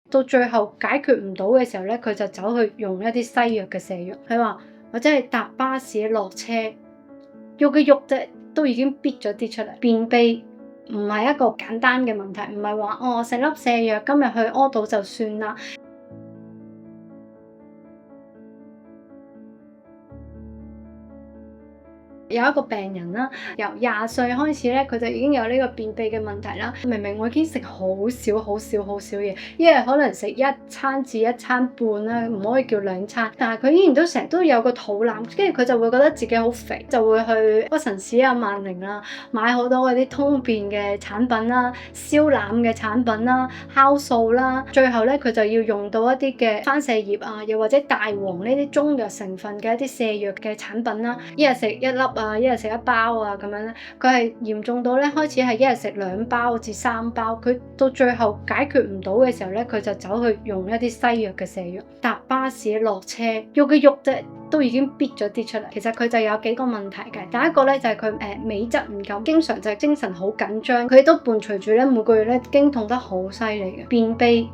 到最後解決唔到嘅時候咧，佢就走去用一啲西藥嘅瀉藥。佢話或者係搭巴士落車，喐一喐啫，都已經逼咗啲出嚟。便秘唔係一個簡單嘅問題，唔係話我食粒瀉藥今日去屙到就算啦。有一個病人啦，由20歲開始咧，佢就已經有呢個便秘嘅問題啦。明明我已經食好少嘢，一日可能食1餐至1餐半啦，唔可以叫2餐。但係佢依然都成日都有個肚腩，跟住佢就會覺得自己好肥，就會去屈臣氏啊、萬寧啦，買好多嗰啲通便嘅產品啦、消攬嘅產品啦、酵素啦。最後咧，佢就要用到一啲嘅番瀉葉啊，又或者大黃呢啲中藥成分嘅一啲瀉藥嘅產品啦，一日食1粒一日食1包啊，咁樣咧，佢係嚴重到咧，開始係一日食2包至3包。佢到最後解決唔到嘅時候咧，佢就走去用一啲西藥嘅瀉藥。搭巴士落車，喐一喐啫，都已經逼咗啲出嚟。其實佢就有幾個問題嘅。第一個咧就係佢鎂質唔夠，經常就係精神好緊張。佢亦都伴隨住咧每個月咧經痛得好犀利嘅。便秘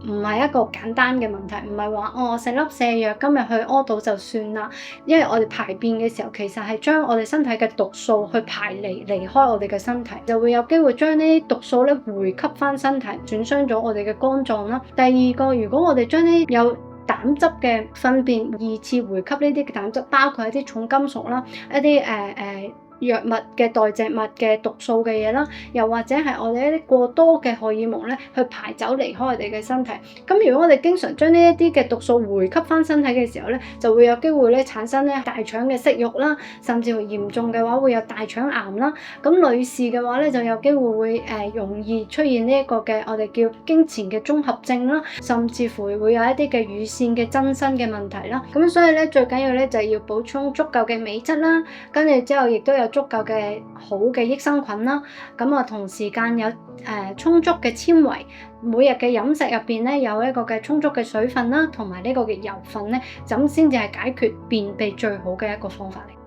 唔係一個簡單嘅問題，唔係話我食粒瀉藥今日去屙到就算啦。因為我哋排便嘅時候，其實係將我哋身體嘅毒素去排離開我哋嘅身體，就會有機會將呢啲毒素咧回吸翻身體，損傷咗我哋嘅肝臟啦。第二個，如果我哋將呢有膽汁嘅糞便2次回吸呢啲膽汁，包括一啲重金屬啦，一啲藥物嘅代謝物嘅毒素嘅嘢啦，又或者係我哋一啲過多嘅荷爾蒙咧，去排走離開我哋嘅身體。咁如果我哋經常將呢一啲嘅毒素回吸翻身體嘅時候咧，就會有機會咧產生咧大腸嘅息肉啦，甚至乎嚴重嘅話會有大腸癌啦。咁女士嘅話咧就有機會容易出現呢一個嘅我哋叫經前嘅綜合症啦，甚至乎會有一啲嘅乳腺嘅增生嘅問題啦。咁所以咧最緊要咧就係要補充足夠嘅鎂質啦，跟住之後亦都有足夠嘅好嘅益生菌啦，咁啊同時間有充足嘅纖維，每日嘅飲食入邊咧有一個嘅充足嘅水分啦，同埋呢個嘅油分咧，咁先至係解決便秘最好嘅一個方法嚟。